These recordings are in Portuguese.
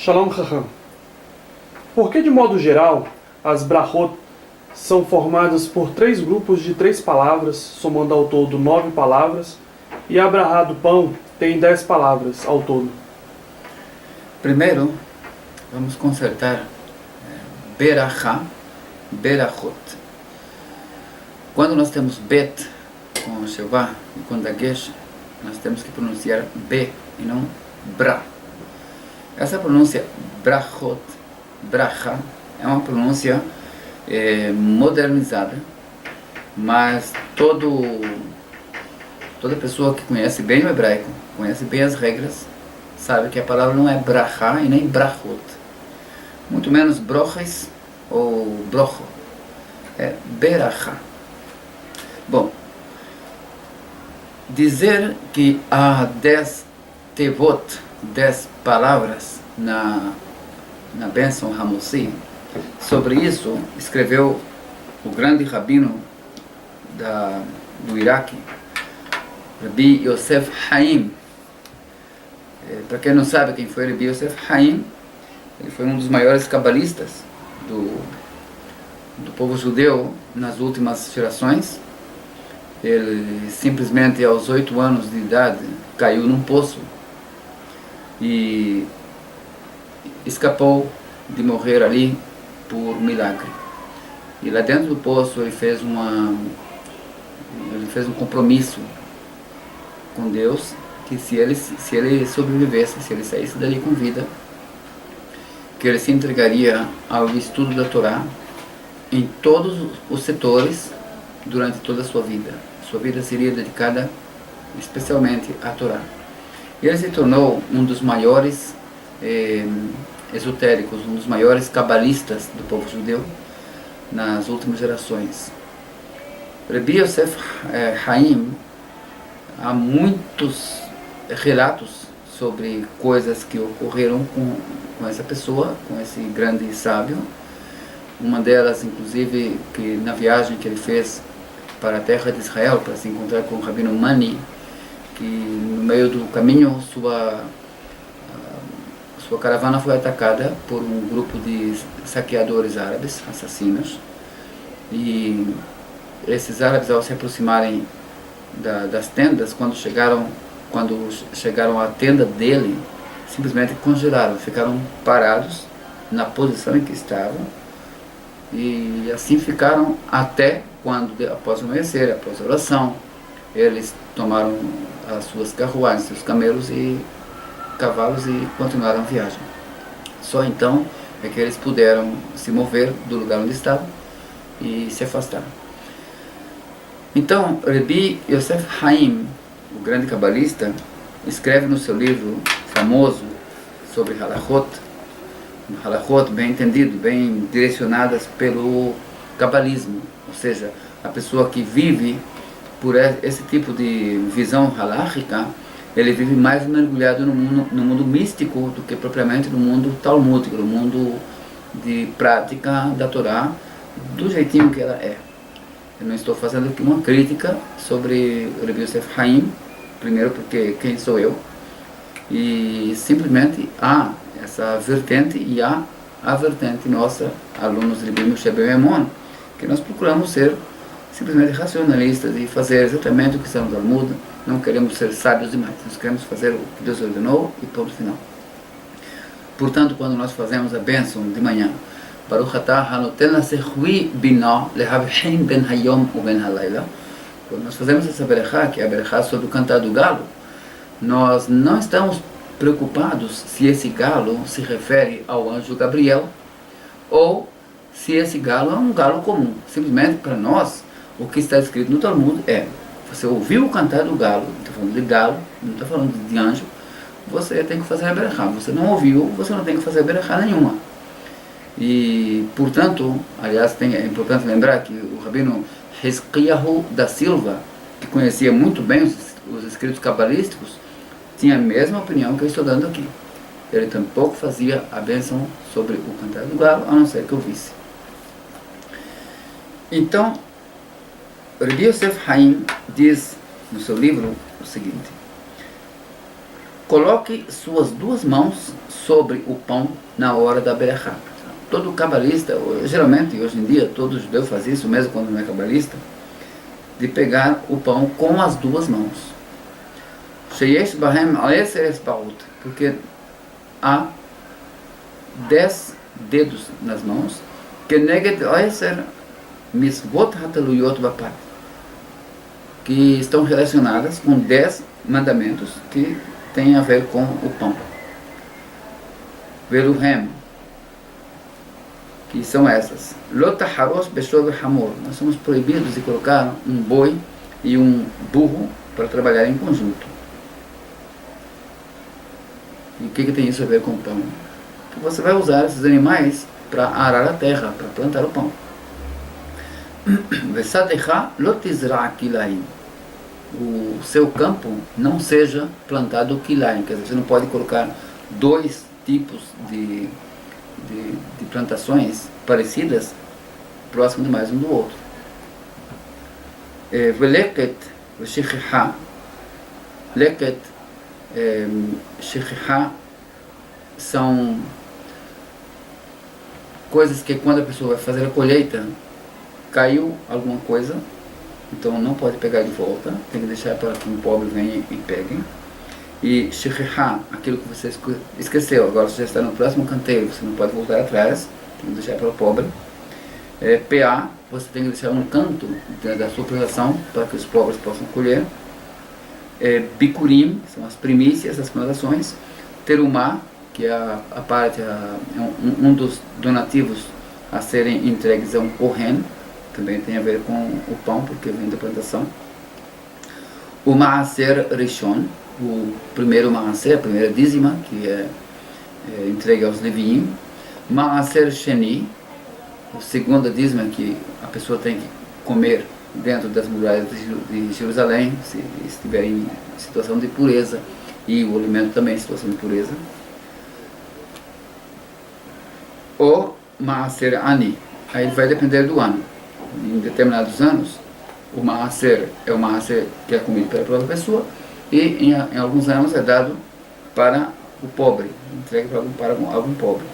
Shalom Chacham. Por que, de modo geral, as brachot são formadas por 3 grupos de 3 palavras, somando ao todo 9 palavras, e a brachá do pão tem 10 palavras ao todo? Primeiro, vamos consertar berachá, berachot. Quando nós temos bet com shevá e com dagesh, nós temos que pronunciar be e não bra. Essa pronúncia brachot, bracha, é uma pronúncia modernizada, mas toda pessoa que conhece bem o hebraico, conhece bem as regras, sabe que a palavra não é bracha e nem brachot, muito menos broches ou brocho, é beracha. Bom, dizer que há 10 tevot, 10 palavras na bênção Hamossi, sobre isso escreveu o grande rabino do Iraque, Rabbi Yosef Haim. Para quem não sabe quem foi Rabbi Yosef Haim, ele foi um dos maiores cabalistas do povo judeu nas últimas gerações. Ele simplesmente aos 8 anos de idade caiu num poço e escapou de morrer ali por milagre. E lá dentro do poço ele fez um compromisso com Deus, que se ele sobrevivesse, se ele saísse dali com vida, que ele se entregaria ao estudo da Torá em todos os setores durante toda a sua vida. Sua vida seria dedicada especialmente à Torá. E ele se tornou um dos maiores esotéricos, um dos maiores cabalistas do povo judeu nas últimas gerações. Rabbi Yosef Haim, há muitos relatos sobre coisas que ocorreram com essa pessoa, com esse grande sábio. Uma delas, inclusive, que na viagem que ele fez para a terra de Israel, para se encontrar com o Rabino Mani, que no meio do caminho sua caravana foi atacada por um grupo de saqueadores árabes, assassinos, e esses árabes, ao se aproximarem das tendas, quando chegaram à tenda dele, simplesmente congelaram, ficaram parados na posição em que estavam, e assim ficaram até quando, após o amanhecer, após a oração, eles tomaram as suas carruagens, seus camelos e cavalos e continuaram a viagem. Só então é que eles puderam se mover do lugar onde estavam e se afastar. Então, Rabbi Yosef Haim, o grande cabalista, escreve no seu livro famoso sobre halachot bem entendido, bem direcionadas pelo cabalismo, ou seja, a pessoa que vive por esse tipo de visão halakhica, ele vive mais mergulhado no mundo místico do que propriamente no mundo talmúdico, no mundo de prática da Torá, do jeitinho que ela é. Eu não estou fazendo aqui uma crítica sobre Rabbi Yosef Haim, primeiro porque quem sou eu, e simplesmente há essa vertente e há a vertente nossa, alunos de Rabbi Moshe ben Maimon, que nós procuramos ser simplesmente racionalistas e fazer exatamente o que está no Talmud. Não queremos ser sábios demais, nós queremos fazer o que Deus ordenou e ponto final. Portanto, quando nós fazemos a bênção de manhã, Baruch atah hanoten lasechui binah lehavhin ben hayom u ben halayla, quando nós fazemos essa berachá, que é a berachá sobre o cantar do galo, nós não estamos preocupados se esse galo se refere ao anjo Gabriel ou se esse galo é um galo comum. Simplesmente para nós, o que está escrito no Talmud é: você ouviu o cantar do galo, está falando de galo, não está falando de anjo, você tem que fazer a berachá. Você não ouviu, você não tem que fazer a berachá nenhuma. E, portanto, aliás, é importante lembrar que o rabino Hizkiyahu da Silva, que conhecia muito bem os escritos cabalísticos, tinha a mesma opinião que eu estou dando aqui. Ele tampouco fazia a bênção sobre o cantar do galo, a não ser que eu visse. Então, Rabbi Yosef Haim diz no seu livro o seguinte: coloque suas duas mãos sobre o pão na hora da berachá. Todo cabalista, geralmente hoje em dia, todo judeu faz isso, mesmo quando não é cabalista, de pegar o pão com as duas mãos. Sheyesh bahem aeser esbaut, porque há 10 dedos nas mãos, que neged aeser misvot hataluyot bapat, que estão relacionadas com 10 mandamentos que têm a ver com o pão. Veruhem, que são essas. Lotaharos beshov hamor, nós somos proibidos de colocar um boi e um burro para trabalhar em conjunto. E o que tem isso a ver com o pão? Que você vai usar esses animais para arar a terra, para plantar o pão. O seu campo não seja plantado kilaim, quer dizer, você não pode colocar dois tipos de plantações parecidas próximo demais um do outro. Veleket, shechiha, leket, shechiha são coisas que quando a pessoa vai fazer a colheita, caiu alguma coisa, então não pode pegar de volta, tem que deixar para que um pobre venha e pegue. E shechiha, aquilo que você esqueceu, agora você já está no próximo canteiro, você não pode voltar atrás, tem que deixar para o pobre. PA, você tem que deixar um canto da sua plantação para que os pobres possam colher. Bikurim, são as primícias, as plantações. Terumá, que é a parte, um dos donativos a serem entregues a um kohen, também tem a ver com o pão, porque vem da plantação. O Maaser Rishon, o primeiro Maaser, a primeira dízima, que é entregue aos Leviim. Maaser Sheni, a segunda dízima que a pessoa tem que comer dentro das muralhas de Jerusalém, se estiver em situação de pureza, e o alimento também em situação de pureza. O Maaser Ani, aí vai depender do ano. Em determinados anos, o Maaser é o Maaser que é comido pela própria pessoa, e em alguns anos é dado para o pobre, entregue para algum pobre.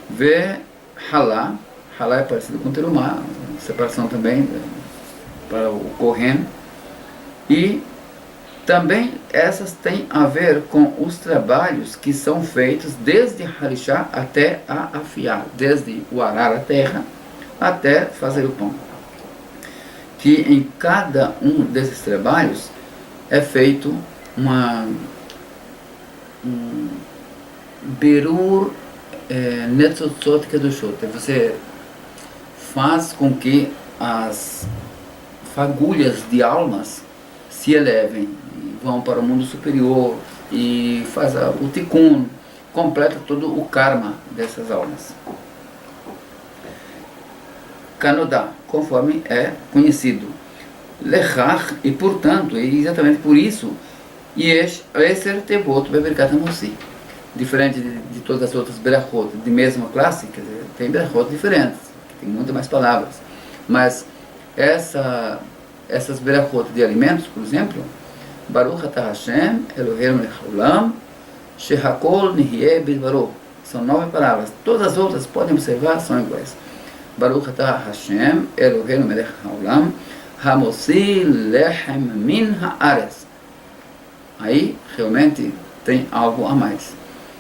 Vê Halá, Halá é parecido com Terumá, separação também para o Kohen. E também essas têm a ver com os trabalhos que são feitos desde Harishá até a afiar, desde o arar a terra até fazer o pão. Que em cada um desses trabalhos é feito um berur netzotzot kedoshot. Você faz com que as fagulhas de almas se elevem e vão para o mundo superior e faz o tikkun, completa todo o karma dessas almas. Kanodá, conforme é conhecido. Lechach, e portanto, e exatamente por isso, Yesh Eser Tevot Beberkat Hamossi. Diferente de todas as outras berachot de mesma classe, quer dizer, tem berachot diferentes, que tem muitas mais palavras. Mas essas berachot de alimentos, por exemplo, Baruch Atah Hashem, Eloheinu Melech Haolam, Shehakol Nihye Bidbaro. São 9 palavras. Todas as outras, podem observar, são iguais. Baruch Atah Hashem, Eloheinu Melech Haolam, Hamossi Lechem Min Haaretz. Aí, realmente, tem algo a mais.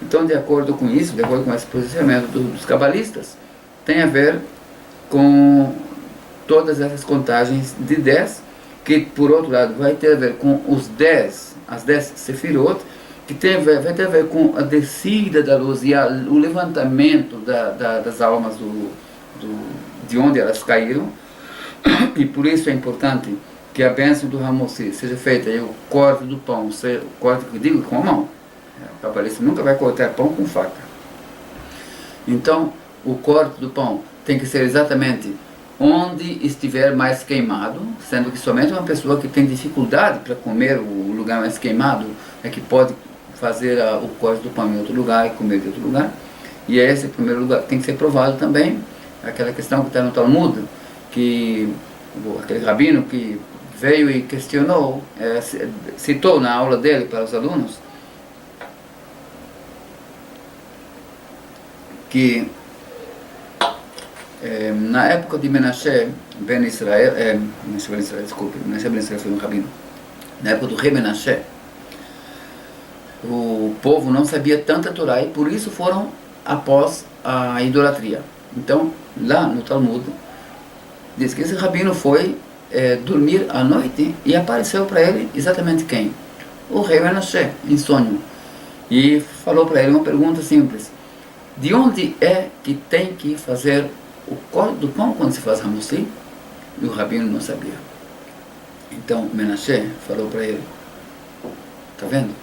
Então, de acordo com isso, de acordo com esse posicionamento dos cabalistas, tem a ver com todas essas contagens de 10, que, por outro lado, vai ter a ver com as 10 sefirot, que vai ter a ver com a descida da luz e o levantamento das almas de onde elas caíram. E por isso é importante que a bênção do Hamossi seja feita, e o corte do pão, o corte que eu digo com a mão. O cabalista nunca vai cortar pão com faca. Então, o corte do pão tem que ser exatamente onde estiver mais queimado, sendo que somente uma pessoa que tem dificuldade para comer o lugar mais queimado é que pode fazer o corte do pão em outro lugar e comer de outro lugar. E esse primeiro lugar tem que ser provado também. Aquela questão que está no Talmud, que aquele rabino que veio e questionou, citou na aula dele para os alunos, que na época de Menashe Ben Israel, Menashe Ben Israel, desculpe, Menashe Ben Israel foi um rabino. Na época do rei Menashe, o povo não sabia tanta Torá e por isso foram após a idolatria. Então, lá no Talmud, diz que esse rabino foi dormir à noite e apareceu para ele exatamente quem? O rei Menashe, em sonho. E falou para ele uma pergunta simples: de onde é que tem que fazer o código do pão quando se faz Hamossi? E o rabino não sabia. Então Menashe falou para ele: tá vendo?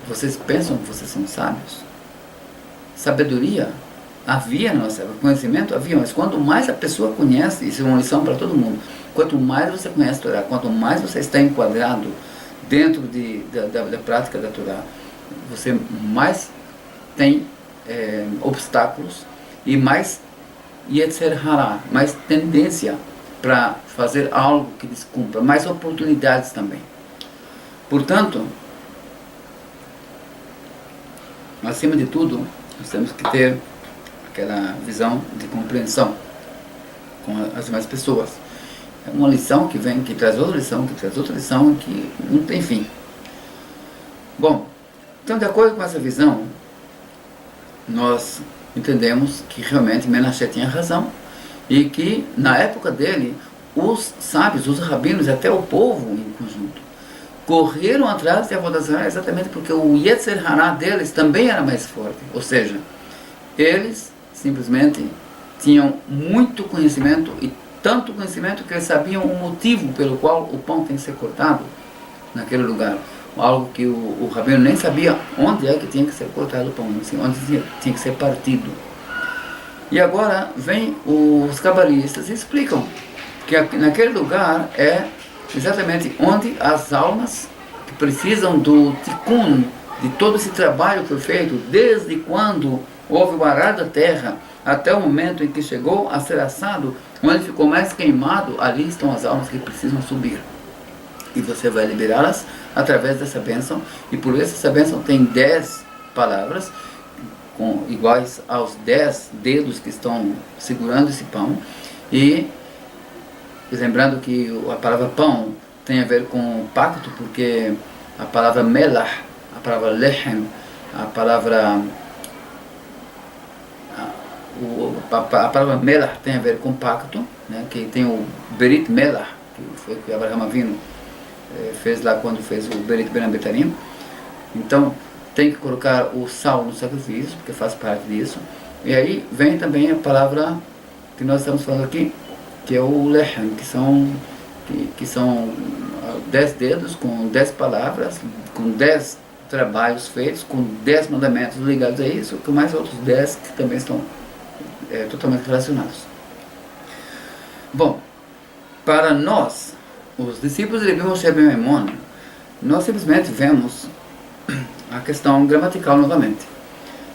Vocês pensam que vocês são sábios? Sabedoria havia na nossa época, conhecimento havia, mas quanto mais a pessoa conhece, isso é uma lição para todo mundo, quanto mais você conhece a Torá, quanto mais você está enquadrado dentro da prática da Torá, você mais tem obstáculos e mais yetzer hara, mais tendência para fazer algo que descumpra, mais oportunidades também. Portanto, acima de tudo, nós temos que ter aquela visão de compreensão com as demais pessoas. É uma lição que vem, que traz outra lição, que traz outra lição, que não tem fim. Bom, então, de acordo com essa visão, nós entendemos que realmente Menashe tinha razão e que na época dele os sábios, os rabinos e até o povo em conjunto correram atrás de Avodah Zarah exatamente porque o Yetzer Hara deles também era mais forte. Ou seja, eles simplesmente tinham muito conhecimento e tanto conhecimento que eles sabiam o motivo pelo qual o pão tem que ser cortado naquele lugar. Algo que o rabino nem sabia onde é que tinha que ser cortado o pão, assim, onde tinha que ser partido. E agora vem os cabalistas e explicam que naquele lugar é exatamente onde as almas que precisam do tikkun, de todo esse trabalho que foi feito, desde quando houve o arar da terra até o momento em que chegou a ser assado, onde ficou mais queimado, ali estão as almas que precisam subir. E você vai liberá-las através dessa bênção, e por isso essa bênção tem 10 palavras, iguais aos 10 dedos que estão segurando esse pão, e lembrando que a palavra pão tem a ver com pacto, porque a palavra melah, a palavra lechem, a palavra melah tem a ver com pacto, né, que tem o berit melah, que foi o que Abraham Avinu fez lá quando fez o berit ben Abetarim. Então tem que colocar o sal no sacrifício, porque faz parte disso. E aí vem também a palavra que nós estamos falando aqui, que é o lechem, que são 10 dedos com 10 palavras, com 10 trabalhos feitos, com 10 mandamentos ligados a isso, com mais outros 10 que também estão totalmente relacionados. Bom, para nós, os discípulos de Rabi Moshe ben Maimon, nós simplesmente vemos a questão gramatical novamente.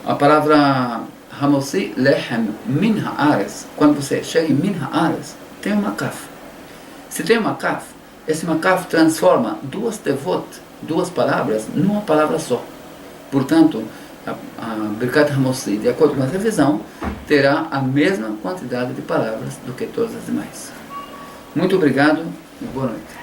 A palavra Hamossi Lechem Min Haaretz, quando você chega em Min Haaretz, tem uma kaf. Se tem uma kaf, esse makaf transforma duas tevot, duas palavras, numa palavra só. Portanto, a Birkat Hamossi, de acordo com essa visão, terá a mesma quantidade de palavras do que todas as demais. Muito obrigado e boa noite.